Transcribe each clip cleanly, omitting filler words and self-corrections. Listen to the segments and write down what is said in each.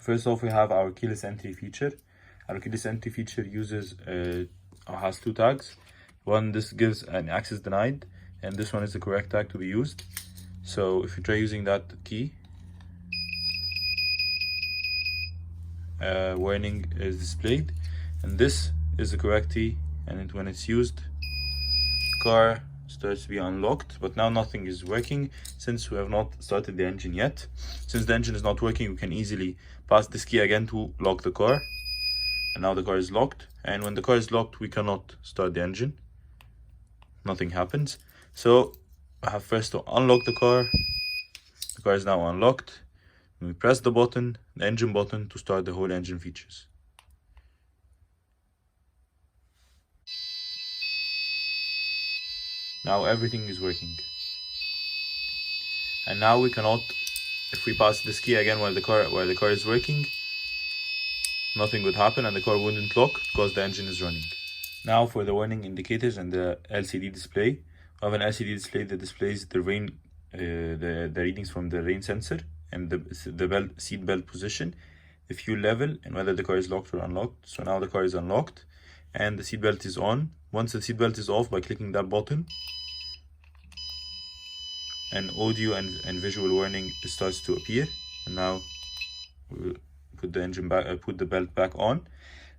First off, we have our keyless entry feature. Our keyless entry feature has two tags. One, this gives an access denied, and this one is the correct tag to be used. So if you try using that key, warning is displayed, and this is the correct key, and when it's used, car starts to be unlocked. But now nothing is working since we have not started the engine yet. Since the engine is not working, we can easily pass this key again to lock the car, and now the car is locked. And when the car is locked, we cannot start the engine, nothing happens. So I have first to unlock the car is now unlocked. We press the button, the engine button, to start the whole engine features. Now everything is working. And now we cannot, if we pass this key again while the car is working, nothing would happen and the car wouldn't lock because the engine is running. Now for the warning indicators and the LCD display. We have an LCD display that displays the rain, the readings from the rain sensor and the seat belt position, the fuel level, and whether the car is locked or unlocked. So now the car is unlocked and the seat belt is on. Once the seat belt is off, by clicking that button, an audio and visual warning starts to appear. And now we'll put the engine back, put the belt back on.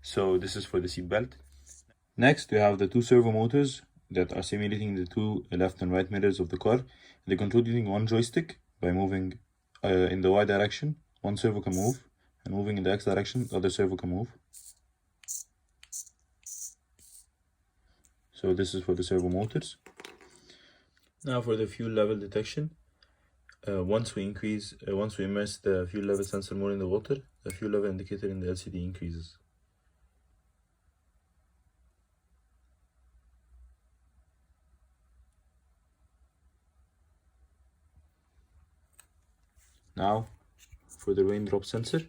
So this is for the seat belt. Next, we have the two servo motors that are simulating the two left and right mirrors of the car. They control using one joystick. By moving in the Y direction, one servo can move, and moving in the X direction, the other servo can move. So this is for the servo motors. Now for the fuel level detection. Once we immerse the fuel level sensor more in the water, the fuel level indicator in the LCD increases. Now for the raindrop sensor.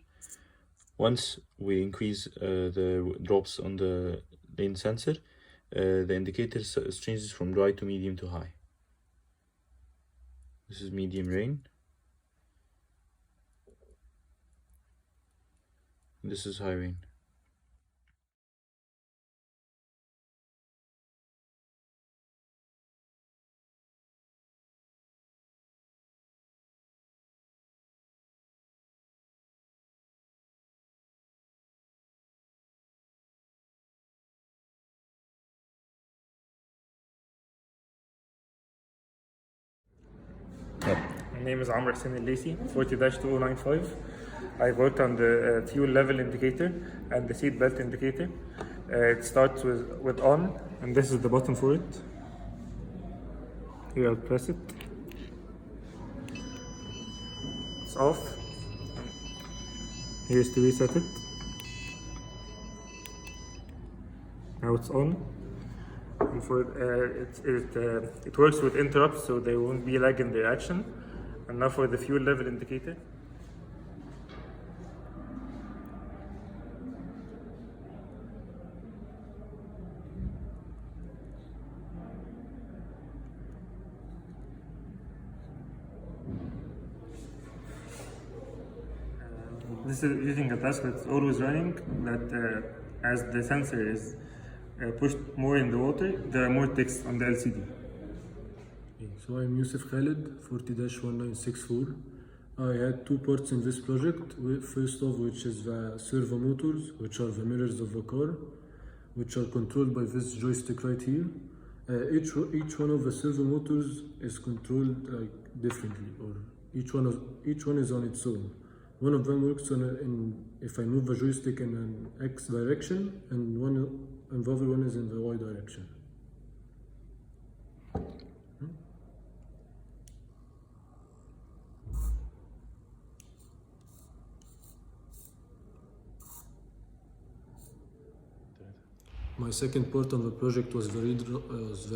Once we increase the drops on the rain sensor, the indicator changes from dry to medium to high. This is medium rain. This is high rain. My name is Amr Hussein Al-Lacy, 40-2095. I worked on the fuel level indicator and the seat belt indicator. It starts with on, and this is the button for it. Here I'll press it. It's off. Here's to reset it. Now it's on. And for it works with interrupts, so there won't be lag in the action. And now for the fuel level indicator. This is using a task that's always running, that as the sensor is pushed more in the water, there are more text on the LCD. So I'm Yusuf Khalid, 40-1964. I had two parts in this project. First of which is the servo motors, which are the mirrors of the car, which are controlled by this joystick right here. Each one of the servo motors is controlled differently, or each one is on its own. One of them works if I move the joystick in an X direction, and the other one is in the Y direction. My second part of the project was the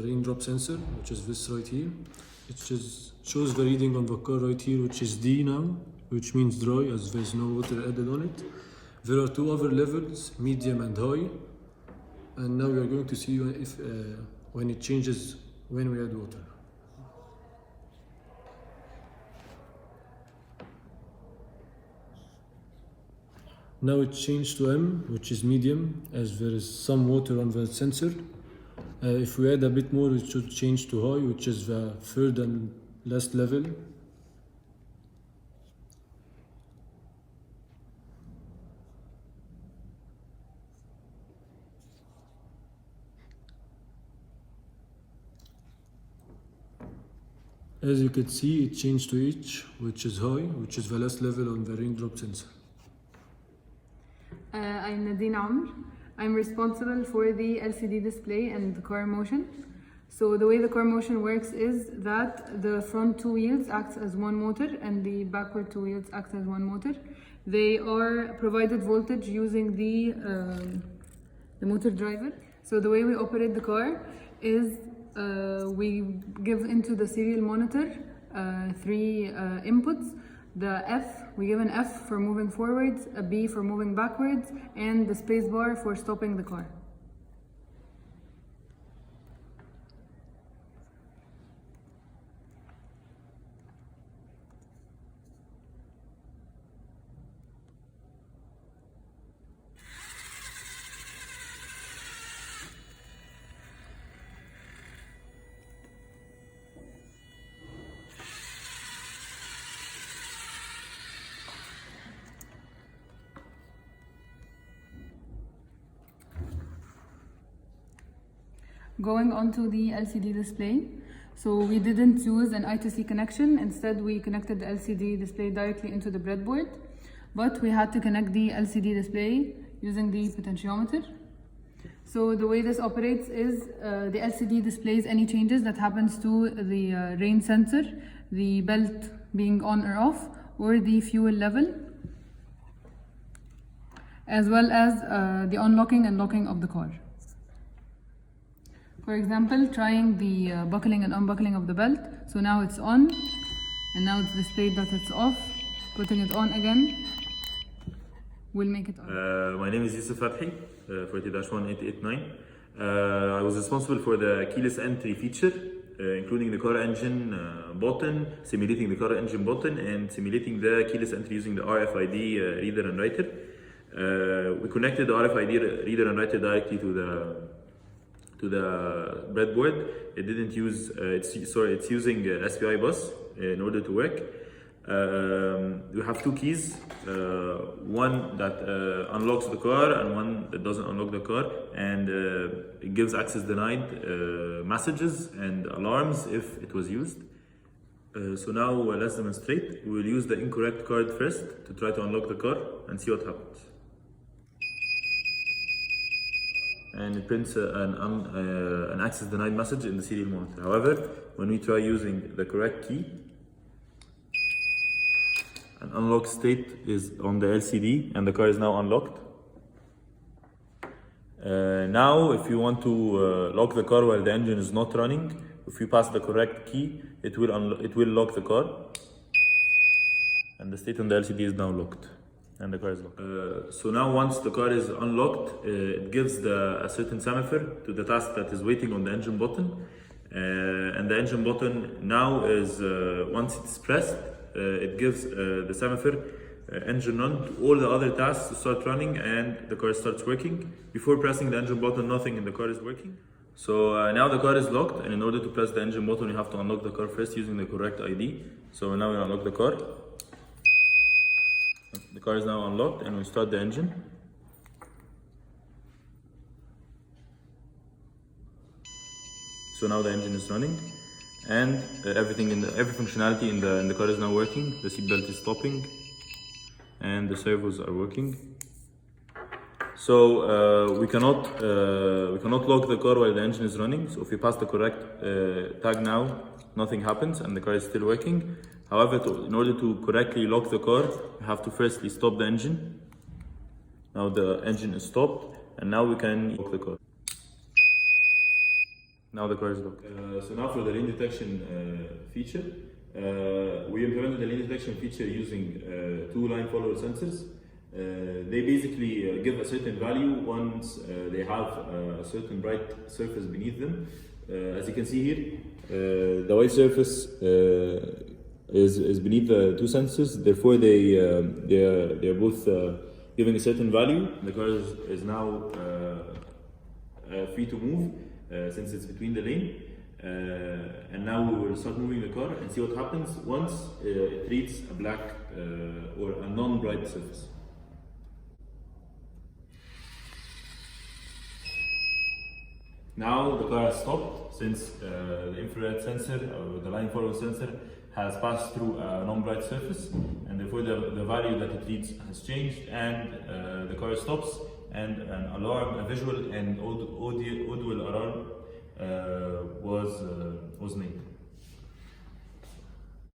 raindrop sensor, which is this right here. It shows the reading on the car right here, which is D now, which means dry, as there's no water added on it. There are two other levels, medium and high, and now we are going to see when it changes when we add water. Now it changed to M, which is medium, as there is some water on the sensor. If we add a bit more, it should change to high, which is the third and last level. As you can see, it changed to H, which is high, which is the last level on the raindrop sensor. I'm Nadine Amr. I'm responsible for the LCD display and the car motion. So the way the car motion works is that the front two wheels act as one motor and the backward two wheels act as one motor. They are provided voltage using the motor driver. So the way we operate the car is we give into the serial monitor 3 inputs. The F, we give an F for moving forwards, a B for moving backwards, and the space bar for stopping the car. Going on to the LCD display, so we didn't use an I2C connection. Instead, we connected the LCD display directly into the breadboard, but we had to connect the LCD display using the potentiometer. So the way this operates is the LCD displays any changes that happens to the rain sensor, the belt being on or off, or the fuel level, as well as the unlocking and locking of the car. For example, trying the buckling and unbuckling of the belt. So now it's on, and now it's displayed that it's off. Putting it on again will make it on. My name is Yusuf Fathi, 40-1889. I was responsible for the keyless entry feature, including the car engine button, simulating the car engine button, and simulating the keyless entry using the RFID reader and writer. We connected the RFID reader and writer directly to the breadboard. It didn't use it's using SPI bus in order to work. We have 2 keys, one that unlocks the car and one that doesn't unlock the car, and it gives access denied messages and alarms if it was used. So now let's demonstrate. We will use the incorrect card first to try to unlock the car and see what happens. And it prints an access denied message in the serial monitor. However, when we try using the correct key, an unlock state is on the LCD and the car is now unlocked. Now, if you want to lock the car while the engine is not running, if you pass the correct key, it will lock the car, and the state on the LCD is now locked. And the car is locked. So now once the car is unlocked, it gives a certain semaphore to the task that is waiting on the engine button. And the engine button now is, once it's pressed, it gives the semaphore engine run to all the other tasks to start running, and the car starts working. Before pressing the engine button, nothing in the car is working. So now the car is locked, and in order to press the engine button, you have to unlock the car first using the correct ID. So now we unlock the car. The car is now unlocked, and we start the engine. So now the engine is running, and every functionality in the car is now working. The seatbelt is stopping, and the servos are working. So we cannot lock the car while the engine is running. So if you pass the correct tag now, nothing happens, and the car is still working. However, in order to correctly lock the car, you have to firstly stop the engine. Now the engine is stopped, and now we can lock the car. Now the car is locked. So now for the rain detection feature, we implemented the rain detection feature using 2 line follower sensors. They basically give a certain value once they have a certain bright surface beneath them. As you can see here, the white surface is beneath the 2 sensors. Therefore, they are both giving a certain value. The car is now free to move since it's between the lane. And now we will start moving the car and see what happens once it reaches a black or a non-bright surface. Now the car has stopped since the infrared sensor or the line follower sensor has passed through a non-bright surface, and therefore the value that it reads has changed, and the car stops, and an alarm, a visual and audio alarm was made.